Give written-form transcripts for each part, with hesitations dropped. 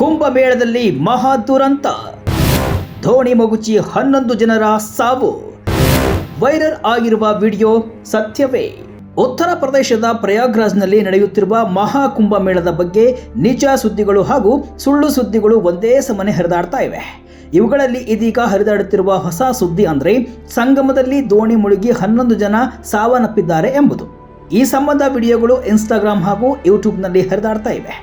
ಕುಂಭಮೇಳದಲ್ಲಿ ಮಹಾ ದುರಂತ, ದೋಣಿ ಮಗುಚಿ 11 ಜನರ ಸಾವು. ವೈರಲ್ ಆಗಿರುವ ವಿಡಿಯೋ ಸತ್ಯವೇ? ಉತ್ತರ ಪ್ರದೇಶದ ಪ್ರಯಾಗ್ರಾಜ್ನಲ್ಲಿ ನಡೆಯುತ್ತಿರುವ ಮಹಾ ಕುಂಭಮೇಳದ ಬಗ್ಗೆ ನಿಜ ಸುದ್ದಿಗಳು ಹಾಗೂ ಸುಳ್ಳು ಸುದ್ದಿಗಳು ಒಂದೇ ಸಮನೆ ಹರಿದಾಡ್ತಾ ಇವೆ. ಇವುಗಳಲ್ಲಿ ಇದೀಗ ಹರಿದಾಡುತ್ತಿರುವ ಹೊಸ ಸುದ್ದಿ ಅಂದರೆ ಸಂಗಮದಲ್ಲಿ ದೋಣಿ ಮುಳುಗಿ 11 ಜನ ಸಾವನ್ನಪ್ಪಿದ್ದಾರೆ ಎಂಬುದು. ಈ ಸಂಬಂಧ ವಿಡಿಯೋಗಳು ಇನ್ಸ್ಟಾಗ್ರಾಮ್ ಹಾಗೂ ಯೂಟ್ಯೂಬ್ನಲ್ಲಿ ಹರಿದಾಡ್ತಾ ಇವೆ.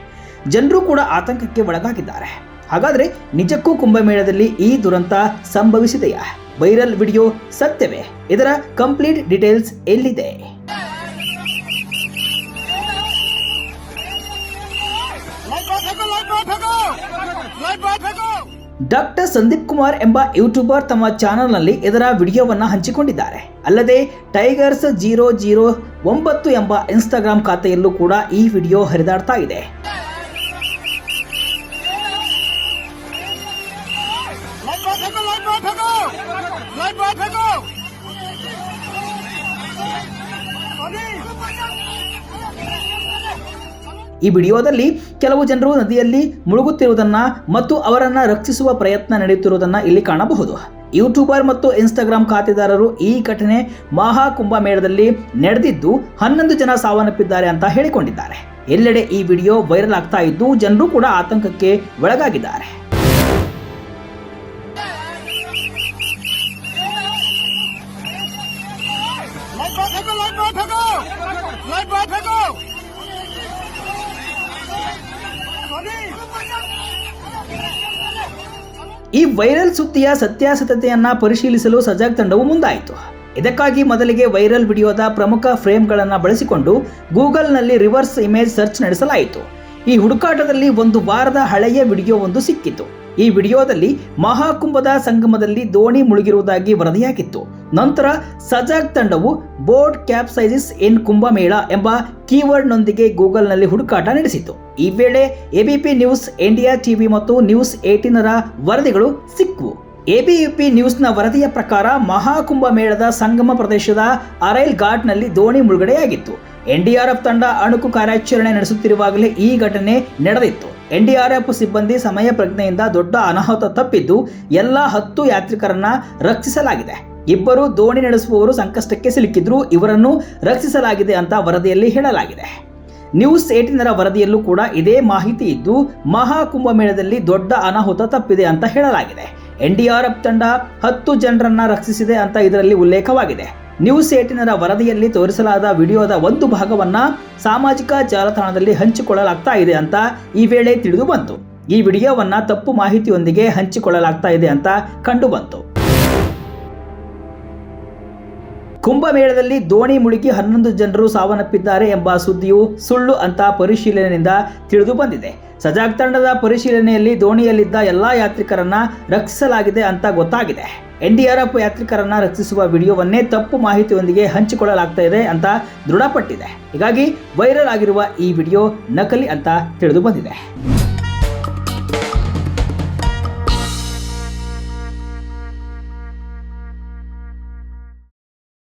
ಜನರು ಕೂಡ ಆತಂಕಕ್ಕೆ ಒಳಗಾಗಿದ್ದಾರೆ. ಹಾಗಾದರೆ ನಿಜಕ್ಕೂ ಕುಂಭಮೇಳದಲ್ಲಿ ಈ ದುರಂತ ಸಂಭವಿಸಿದೆಯಾ? ವೈರಲ್ ವಿಡಿಯೋ ಸತ್ಯವೇ? ಇದರ ಕಂಪ್ಲೀಟ್ ಡೀಟೇಲ್ಸ್ ಎಲ್ಲಿದೆ? ಡಾಕ್ಟರ್ ಸಂದೀಪ್ ಕುಮಾರ್ ಎಂಬ ಯೂಟ್ಯೂಬರ್ ತಮ್ಮ ಚಾನೆಲ್ನಲ್ಲಿ ಇದರ ವಿಡಿಯೋವನ್ನು ಹಂಚಿಕೊಂಡಿದ್ದಾರೆ. ಅಲ್ಲದೆ ಟೈಗರ್ಸ್ 009 ಎಂಬ ಇನ್ಸ್ಟಾಗ್ರಾಮ್ ಖಾತೆಯಲ್ಲೂ ಕೂಡ ಈ ವಿಡಿಯೋ ಹರಿದಾಡ್ತಾ ಇದೆ. ಈ ವಿಡಿಯೋದಲ್ಲಿ ಕೆಲವು ಜನರು ನದಿಯಲ್ಲಿ ಮುಳುಗುತ್ತಿರುವುದನ್ನ ಮತ್ತು ಅವರನ್ನು ರಕ್ಷಿಸುವ ಪ್ರಯತ್ನ ನಡೆಯುತ್ತಿರುವುದನ್ನು ಇಲ್ಲಿ ಕಾಣಬಹುದು. ಯೂಟ್ಯೂಬರ್ ಮತ್ತು ಇನ್ಸ್ಟಾಗ್ರಾಮ್ ಖಾತೆದಾರರು ಈ ಘಟನೆ ಮಹಾ ಕುಂಭಮೇಳದಲ್ಲಿ ನಡೆದಿದ್ದು 11 ಜನ ಸಾವನ್ನಪ್ಪಿದ್ದಾರೆ ಅಂತ ಹೇಳಿಕೊಂಡಿದ್ದಾರೆ. ಎಲ್ಲೆಡೆ ಈ ವಿಡಿಯೋ ವೈರಲ್ ಆಗ್ತಾ ಇದ್ದು ಜನರು ಕೂಡ ಆತಂಕಕ್ಕೆ ಒಳಗಾಗಿದ್ದಾರೆ. ಈ ವೈರಲ್ ಸುದ್ದಿಯ ಸತ್ಯಾಸತ್ಯತೆಯನ್ನ ಪರಿಶೀಲಿಸಲು ಸಜಾಗ್ ತಂಡವು ಮುಂದಾಯಿತು. ಇದಕ್ಕಾಗಿ ಮೊದಲಿಗೆ ವೈರಲ್ ವಿಡಿಯೋದ ಪ್ರಮುಖ ಫ್ರೇಮ್ಗಳನ್ನು ಬಳಸಿಕೊಂಡು ಗೂಗಲ್ನಲ್ಲಿ ರಿವರ್ಸ್ ಇಮೇಜ್ ಸರ್ಚ್ ನಡೆಸಲಾಯಿತು. ಈ ಹುಡುಕಾಟದಲ್ಲಿ ಒಂದು ವಾರದ ಹಳೆಯ ವಿಡಿಯೋ ಒಂದು ಸಿಕ್ಕಿತು. ಈ ವಿಡಿಯೋದಲ್ಲಿ ಮಹಾಕುಂಭದ ಸಂಗಮದಲ್ಲಿ ದೋಣಿ ಮುಳುಗಿರುವುದಾಗಿ ವರದಿಯಾಗಿತ್ತು. ನಂತರ ಸಜಾಗ್ ತಂಡವು ಬೋಟ್ ಕ್ಯಾಪ್ಸೈಸಿಸ್ ಇನ್ ಕುಂಭಮೇಳ ಎಂಬ ಕೀವರ್ಡ್ನೊಂದಿಗೆ ಗೂಗಲ್ನಲ್ಲಿ ಹುಡುಕಾಟ ನಡೆಸಿತು. ಈ ವೇಳೆ ಎಬಿಪಿ ನ್ಯೂಸ್, ಇಂಡಿಯಾ ಟಿವಿ ಮತ್ತು ನ್ಯೂಸ್ 18ರ ವರದಿಗಳು ಸಿಕ್ಕವು. ಎಬಿಪಿ ನ್ಯೂಸ್ನ ವರದಿಯ ಪ್ರಕಾರ ಮಹಾಕುಂಭಮೇಳದ ಸಂಗಮ ಪ್ರದೇಶದ ಅರೈಲ್ ಘಾಟ್ನಲ್ಲಿ ದೋಣಿ ಮುಳುಗಡೆಯಾಗಿತ್ತು. ಎನ್ಡಿಆರ್ಎಫ್ ತಂಡ ಅಣುಕು ಕಾರ್ಯಾಚರಣೆ ನಡೆಸುತ್ತಿರುವಾಗಲೇ ಈ ಘಟನೆ ನಡೆದಿತ್ತು. ಎನ್ಡಿಆರ್ಎಫ್ ಸಿಬ್ಬಂದಿ ಸಮಯ ಪ್ರಜ್ಞೆಯಿಂದ ದೊಡ್ಡ ಅನಾಹುತ ತಪ್ಪಿದ್ದು ಎಲ್ಲ 10 ಯಾತ್ರಿಕರನ್ನ ರಕ್ಷಿಸಲಾಗಿದೆ. 2 ದೋಣಿ ನಡೆಸುವವರು ಸಂಕಷ್ಟಕ್ಕೆ ಸಿಲುಕಿದ್ರು, ಇವರನ್ನು ರಕ್ಷಿಸಲಾಗಿದೆ ಅಂತ ವರದಿಯಲ್ಲಿ ಹೇಳಲಾಗಿದೆ. ನ್ಯೂಸ್ 18ರ ವರದಿಯಲ್ಲೂ ಕೂಡ ಇದೇ ಮಾಹಿತಿ ಇದ್ದು ಮಹಾ ಕುಂಭಮೇಳದಲ್ಲಿ ದೊಡ್ಡ ಅನಾಹುತ ತಪ್ಪಿದೆ ಅಂತ ಹೇಳಲಾಗಿದೆ. ಎನ್ಡಿಆರ್ಎಫ್ ತಂಡ 10 ಜನರನ್ನ ರಕ್ಷಿಸಿದೆ ಅಂತ ಇದರಲ್ಲಿ ಉಲ್ಲೇಖವಾಗಿದೆ. ನ್ಯೂಸ್ 18ರ ವರದಿಯಲ್ಲಿ ತೋರಿಸಲಾದ ವಿಡಿಯೋದ ಒಂದು ಭಾಗವನ್ನ ಸಾಮಾಜಿಕ ಜಾಲತಾಣದಲ್ಲಿ ಹಂಚಿಕೊಳ್ಳಲಾಗ್ತಾ ಇದೆ ಅಂತ ಈ ವೇಳೆ ತಿಳಿದು ಬಂತು. ಈ ವಿಡಿಯೋವನ್ನ ತಪ್ಪು ಮಾಹಿತಿಯೊಂದಿಗೆ ಹಂಚಿಕೊಳ್ಳಲಾಗ್ತಾ ಇದೆ ಅಂತ ಕಂಡು ಬಂತು. ಕುಂಭಮೇಳದಲ್ಲಿ ದೋಣಿ ಮುಳುಗಿ 11 ಜನರು ಸಾವನ್ನಪ್ಪಿದ್ದಾರೆ ಎಂಬ ಸುದ್ದಿಯು ಸುಳ್ಳು ಅಂತ ಪರಿಶೀಲನೆಯಿಂದ ತಿಳಿದು ಬಂದಿದೆ. ಸಜಾಗ್ ತಂಡದ ಪರಿಶೀಲನೆಯಲ್ಲಿ ದೋಣಿಯಲ್ಲಿದ್ದ ಎಲ್ಲಾ ಯಾತ್ರಿಕರನ್ನ ರಕ್ಷಿಸಲಾಗಿದೆ ಅಂತ ಗೊತ್ತಾಗಿದೆ. ಎನ್ಡಿಆರ್ಎಫ್ ಯಾತ್ರಿಕರನ್ನ ರಕ್ಷಿಸುವ ವಿಡಿಯೋವನ್ನೇ ತಪ್ಪು ಮಾಹಿತಿಯೊಂದಿಗೆ ಹಂಚಿಕೊಳ್ಳಲಾಗ್ತಾ ಇದೆ ಅಂತ ದೃಢಪಟ್ಟಿದೆ. ಹೀಗಾಗಿ ವೈರಲ್ ಆಗಿರುವ ಈ ವಿಡಿಯೋ ನಕಲಿ ಅಂತ ತಿಳಿದು ಬಂದಿದೆ.